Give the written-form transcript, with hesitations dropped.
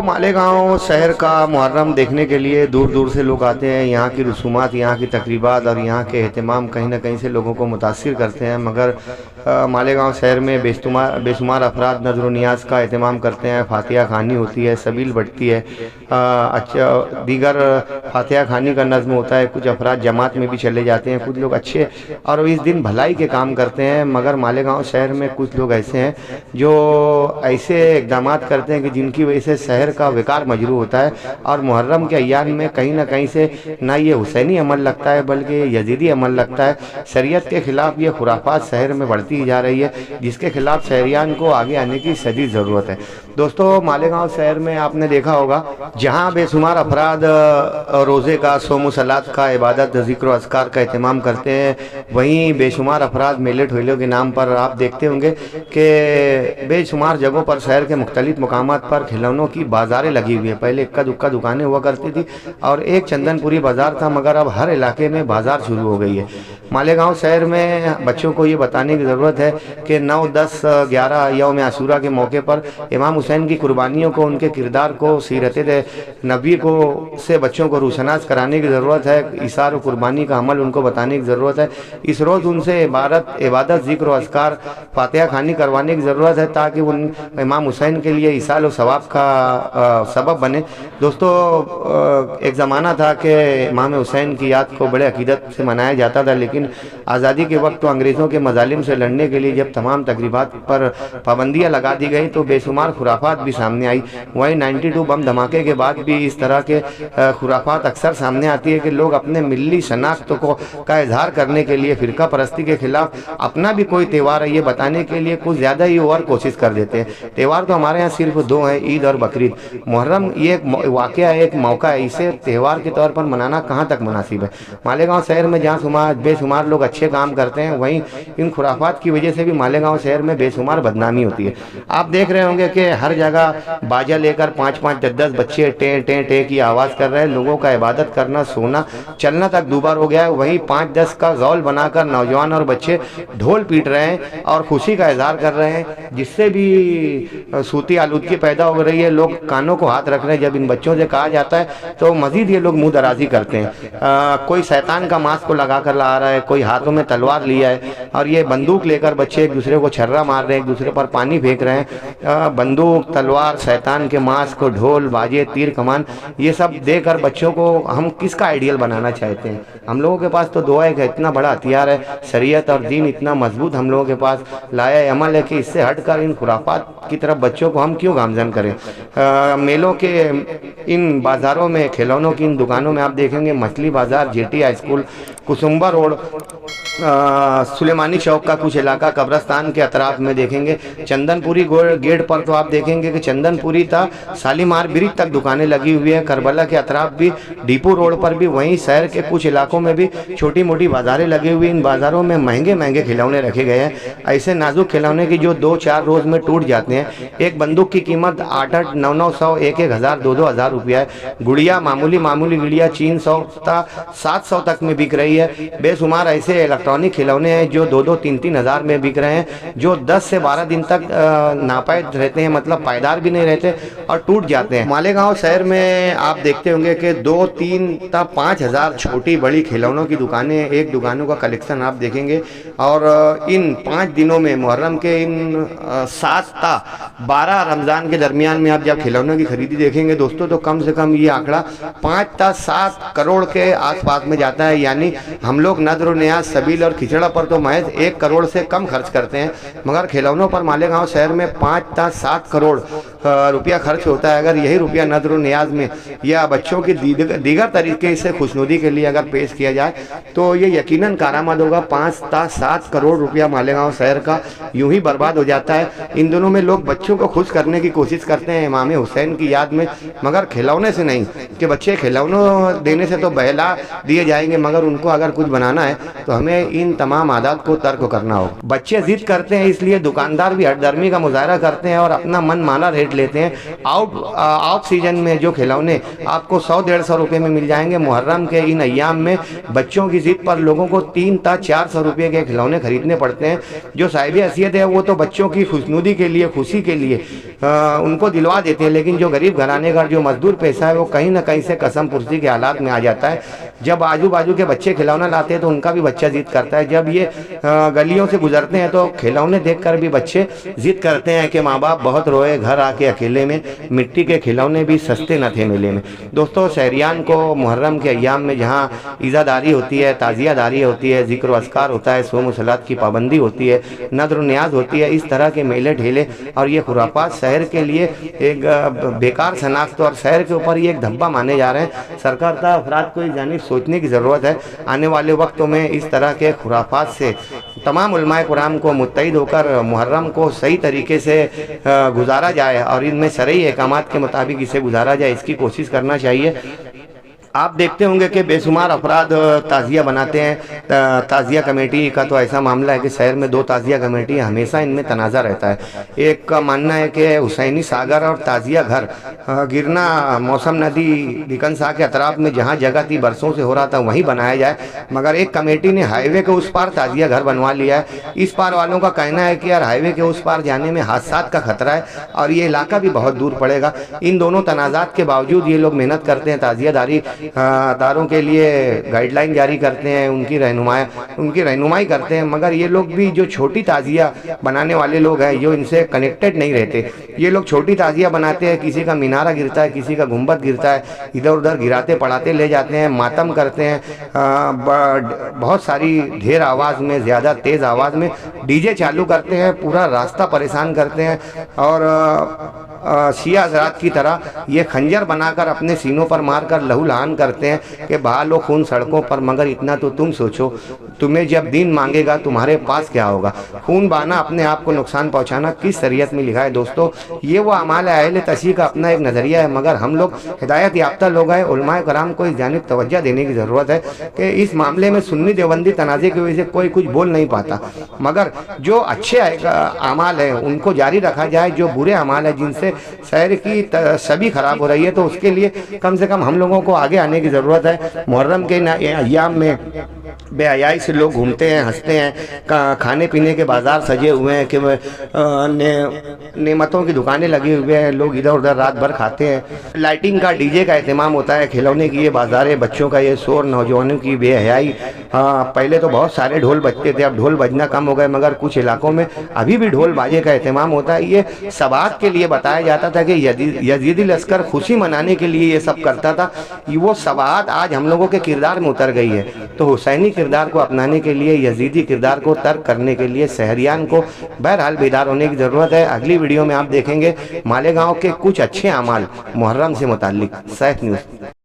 मालेगांव शहर का मुहर्रम देखने के लिए दूर दूर से लोग आते हैं। यहाँ की रसूमात, यहाँ की तकरीबात और यहाँ के अहतमाम कहीं ना कहीं से लोगों को मुतासिर करते हैं। मगर मालेगांव शहर में बेशुमार अफराद नज़र नियाज का अहतमाम करते हैं। फातिहा खानी होती है, सबील बढ़ती है, अच्छा दीगर फातिहा खानी का नज़्म होता है। कुछ अफराद जमात में भी चले जाते हैं, कुछ लोग अच्छे और इस दिन भलाई के काम करते हैं। मगर मालेगांव शहर में कुछ लोग ऐसे हैं जो ऐसे इक़दाम करते हैं कि जिनकी वजह से शहर का विकार मजरू होता है। और मुहर्रम के अय्याम में कहीं ना कहीं से ना ये हुसैनी अमल लगता है बल्कि यजीदी अमल लगता है। शरीयत के ख़िलाफ़ ये खुराफात शहर में बढ़ती जा रही है, जिसके ख़िलाफ़ शहरियान को आगे आने की शदीद ज़रूरत है। दोस्तों, मालेगांव शहर में आपने देखा होगा जहाँ बेशुमार अफराद रोज़े का, सोम सलात का, इबादत, ज़िक्र अस्कार का एहतमाम करते हैं, वहीं बेशुमार अफराद मेले ठोलों के नाम पर आप देखते होंगे कि बेशुमार जगहों पर शहर के मुख्तलिफ मुकामात पर खिलौनों की बाज़ारें लगी हुई है। पहले इक्का दुक्का दुकानें हुआ करती थी और एक चंदनपुरी बाज़ार था, मगर अब हर इलाके में बाज़ार शुरू हो गई है। मालेगांव शहर में बच्चों को ये बताने की ज़रूरत है कि 9, 10, 11 यौम आशूरा के मौके पर इमाम हुसैन की कुर्बानियों को, उनके किरदार को, सीरत नबी को से बच्चों को रोशनास कराने की ज़रूरत है। इसार और कुर्बानी का अमल उनको बताने की ज़रूरत है। इस रोज़ उनसे इबादत, ज़िक्र और अस्कार, फातिहा खानी करवाने की ज़रूरत है ताकि उन इमाम हुसैन के लिए इसाल और सवाब का सबब बने। दोस्तों, एक ज़माना था कि इमाम हुसैन की याद को बड़े अकीदत से मनाया जाता था, लेकिन आज़ादी के वक्त तो अंग्रेज़ों के मजालिम से लड़ने के लिए जब तमाम तकरीबात पर पाबंदियाँ लगा दी गई तो बेशुमार खुराफात भी सामने आई। वहीं 92 बम धमाके के बाद भी इस तरह के खुराफात अक्सर सामने आती है कि लोग अपने मिली शनाख्त का इजहार करने के लिए फ़िरका परस्ती के ख़िलाफ़ अपना भी कोई त्यौहार है ये बताने के लिए कुछ ज़्यादा ही और कोशिश कर देते हैं। त्यौहार तो हमारे यहाँ सिर्फ दो हैं, ईद और बकरीद। मुहर्रम ये एक वाक़या है, एक मौका है, इसे त्यौहार के तौर पर मनाना कहाँ तक मुनासिब है। मालेगांव शहर में जहाँ बेशुमार लोग अच्छे काम करते हैं, वहीं इन खुराफात की वजह से भी मालेगांव शहर में बेशुमार बदनामी होती है। आप देख रहे होंगे कि हर जगह बाजा लेकर 5-5, 10-10 बच्चे टें टें टें की आवाज़ कर रहे हैं। लोगों का इबादत करना, सोना, चलना तक दूबार हो गया है। वहीं 5-10 का गौल बनाकर नौजवान और बच्चे ढोल पीट रहे हैं और खुशी का इजहार कर रहे हैं, जिससे भी सूती आलूदगी पैदा हो रही है। लोग कानों को हाथ रख रहे हैं। जब इन बच्चों से कहा जाता है तो मजीद ये लोग मुंह दराजी करते हैं। कोई शैतान का मास्क को लगा कर ला रहा है, कोई हाथों में तलवार लिया है और ये बंदूक लेकर बच्चे एक दूसरे को छर्रा मार रहे हैं, एक दूसरे पर पानी फेंक रहे हैं। बंदूक, तलवार, शैतान के मास्क, ढोल, बाजे, तीर कमान, ये सब देकर बच्चों को हम किसका आइडियल बनाना चाहते हैं। हम लोगों के पास तो दुआ है कि इतना बड़ा हथियार है, शरीयत और दीन इतना मजबूत हम लोगों के पास लाया अमल है कि इससे हटकर इन खुराफात की तरफ बच्चों को हम क्यों गामजन करें। मेलों के इन बाज़ारों में, खिलौनों की इन दुकानों में आप देखेंगे मछली बाज़ार, JT high school, Kusumba road, Sulemani Chowk का कुछ इलाका, कब्रस्तान के अतराफ में देखेंगे। चंदनपुरी गेट पर तो आप देखेंगे कि चंदनपुरी था शालीमार ब्रिज तक दुकानें लगी हुई है। करबला के अतराफ भी, डीपू रोड पर भी, वहीं शहर के कुछ इलाकों में भी छोटी मोटी बाज़ारें लगी हुई। इन बाज़ारों में महंगे महंगे खिलौने रखे गए हैं, ऐसे नाजुक खिलौने की जो 2-4 रोज़ में टूट जाते हैं। एक बंदूक की कीमत 8-8, 9-900, 1-1 हज़ार, 2-2 हज़ार रुपया है। गुड़िया, मामूली गुड़िया 300 था 700 तक में बिक रही है। बेशुमार ऐसे इलेक्ट्रॉनिक खिलौने हैं जो 2-2, 3-3 हज़ार में बिक रहे हैं, जो 10 से 12 दिन तक नापायद रहते हैं, मतलब पायदार भी नहीं रहते और टूट जाते हैं। मालेगांव शहर में आप देखते होंगे कि 2, 3 तथा 5 हज़ार छोटी बड़ी खिलौनों की दुकानें, एक दुकानों का कलेक्शन आप देखेंगे। और इन 5 दिनों में, मुहर्रम के इन 7 ता 12 रमज़ान के दरमियान में आप जब खिलौनों की खरीदी देखेंगे दोस्तों, तो कम से कम ये आंकड़ा 5 ता 7 करोड़ के आसपास में जाता है। यानी हम लोग नद्र न्याज, सबील और खिचड़ा पर तो महज 1 करोड़ से कम खर्च करते हैं, मगर खिलौनों पर मालेगांव शहर में 5 ता 7 करोड़ रुपया खर्च होता है। अगर यही रुपया नद्र न्याज में या बच्चों की दीगर तरीके से खुशनुदी के लिए अगर पेश किया जाए तो ये यकीनन कारामद होगा। 5 ता 7 करोड़ रुपया मालेगांव शहर का यूं ही बर्बाद हो जाता है। इन दिनों में लोग बच्चों को खुश करने की कोशिश करते हैं इमाम हुसैन की याद में, मगर खिलौने से नहीं, कि बच्चे खिलौनों देने से तो बहला दिए जाएंगे, मगर उनको अगर कुछ बनाना है तो हमें इन तमाम आदात को तर्क करना होगा। बच्चे जिद करते हैं, इसलिए दुकानदार भी हठधर्मी का मुजाहरा करते हैं और अपना मन माना रेट लेते हैं। आउट सीजन में जो खिलौने आपको 100-150 रुपये में मिल जाएंगे, मुहर्रम के इन अय्याम में बच्चों की जिद पर लोगों को 3 ता 400 रुपये के खिलौने खरीदने पड़ते हैं। जो साहिब हैसियत है वो तो बच्चों की खुशनुदी के लिए, खुशी के लिए उनको दिलवा देते हैं, लेकिन जो गरीब घराने का जो मजदूर पैसा है वो कहीं ना कहीं से कसम पुर्जी के हालात में आ जाता है। जब आजू बाजू के बच्चे खिलौना लाते हैं तो उनका भी बच्चा जिद करता है। जब ये गलियों से गुजरते हैं तो खिलौने देखकर भी बच्चे जिद करते हैं कि माँ बाप बहुत रोए, घर आके अकेले में। मिट्टी के खिलौने भी सस्ते न थे मेले में। दोस्तों, शहरियान को मुहर्रम के अय्याम में जहाँ इज़ादारी होती है, ताज़ियादारी होती है, जिक्र अस्कार होता है, सोम सलात की पाबंदी होती है, नद्र न्याज होती है, इस तरह के मेले ढेले और ये खुराफात शहर के लिए एक बेकार शनाख्त और शहर के ऊपर ये एक धब्बा माने जा रहे हैं। सरकार का अफराद को इस जानिब सोचने की ज़रूरत है। आने वाले वक्तों में इस तरह के खुराफात से तमाम उलमाए कुराम को मुत्तहिद होकर मुहर्रम को सही तरीके से गुजारा जाए और इनमें शरई अहकामात के मुताबिक इसे गुजारा जाए, इसकी कोशिश करना चाहिए। आप देखते होंगे कि बेशुमार अफराद ताज़िया बनाते हैं। ताज़िया कमेटी का तो ऐसा मामला है कि शहर में 2 ताज़िया कमेटी हमेशा इनमें तनाज़ा रहता है। एक का मानना है कि हुसैनी सागर और ताज़िया घर गिरना मौसम नदी बिकन शाह के अतराफ में जहाँ जगह थी बरसों से हो रहा था वहीं बनाया जाए, मगर एक कमेटी ने हाईवे के उस पार ताज़िया घर बनवा लिया है। इस पार वालों का कहना है कि यार हाईवे के उस पार जाने में हादसात का खतरा है और ये इलाका भी बहुत दूर पड़ेगा। इन दोनों तनाज़ात के बावजूद ये लोग मेहनत करते हैं, ताज़ियादारी दारों के लिए गाइडलाइन जारी करते हैं, उनकी रहनुमाई करते हैं, मगर ये लोग भी जो छोटी ताज़िया बनाने वाले लोग हैं जो इनसे कनेक्टेड नहीं रहते। ये लोग छोटी ताज़िया बनाते हैं, किसी का मीनारा गिरता है, किसी का गुंबद गिरता है, इधर उधर गिराते पढ़ाते ले जाते हैं, मातम करते हैं, बहुत सारी ढेर आवाज़ में, ज़्यादा तेज़ आवाज़ में डीजे चालू करते हैं, पूरा रास्ता परेशान करते हैं और शिया हज़रात की तरह ये खंजर बनाकर अपने सीनों पर मारकर लहूलुहान करते हैं कि बहा लो खून सड़कों पर, मगर इतना तो तुम सोचो, तुम्हें जब दीन मांगेगा तुम्हारे पास क्या होगा। खून बहाना, अपने आप को नुकसान पहुंचाना किस शरीयत में लिखा है। दोस्तों, ये वो अमाल है, अहले तशरीह का अपना एक नज़रिया है, मगर हम लोग हिदायत याफ्ता लोग हैं, उलमाए कराम को इस जानिब तवज्जो देने की ज़रूरत है कि इस मामले में सुन्नी देवबंदी तनाज़े की वजह से कोई कुछ बोल नहीं पाता, मगर जो अच्छे अमाल हैं उनको जारी रखा जाए, जो बुरे अमाल हैं जिनसे शहर की छवि खराब हो रही है तो उसके लिए कम से कम हम लोगों को आगे आने की ज़रूरत है। मुहर्रम के अय्याम में बेहयाई से लोग घूमते हैं, हंसते हैं, खाने पीने के बाज़ार सजे हुए हैं कि नेमतों की दुकानें लगी हुई हैं, लोग इधर उधर रात भर खाते हैं, लाइटिंग का डीजे का एहतमाम होता है, खिलौने की ये बाज़ारें, बच्चों का ये शोर, नौजवानों की बेहयाई। पहले तो बहुत सारे ढोल बजते थे, अब ढोल बजना कम हो गए, मगर कुछ इलाकों में अभी भी ढोल बाजे का एहतमाम होता है। ये सबात के लिए बताया जाता था कि यजीदी लश्कर खुशी मनाने के लिए ये सब करता था। वो सबात आज हम लोगों के किरदार में उतर गई है, तो हुसैनी किरदार को अपनाने के लिए, यजीदी किरदार को तर्क करने के लिए शहरियान को बहरहाल बेदार होने की ज़रूरत है। अगली वीडियो में आप देखेंगे मालेगांव के कुछ अच्छे अमाल मुहर्रम से मुताल्लिक। सैफ न्यूज़।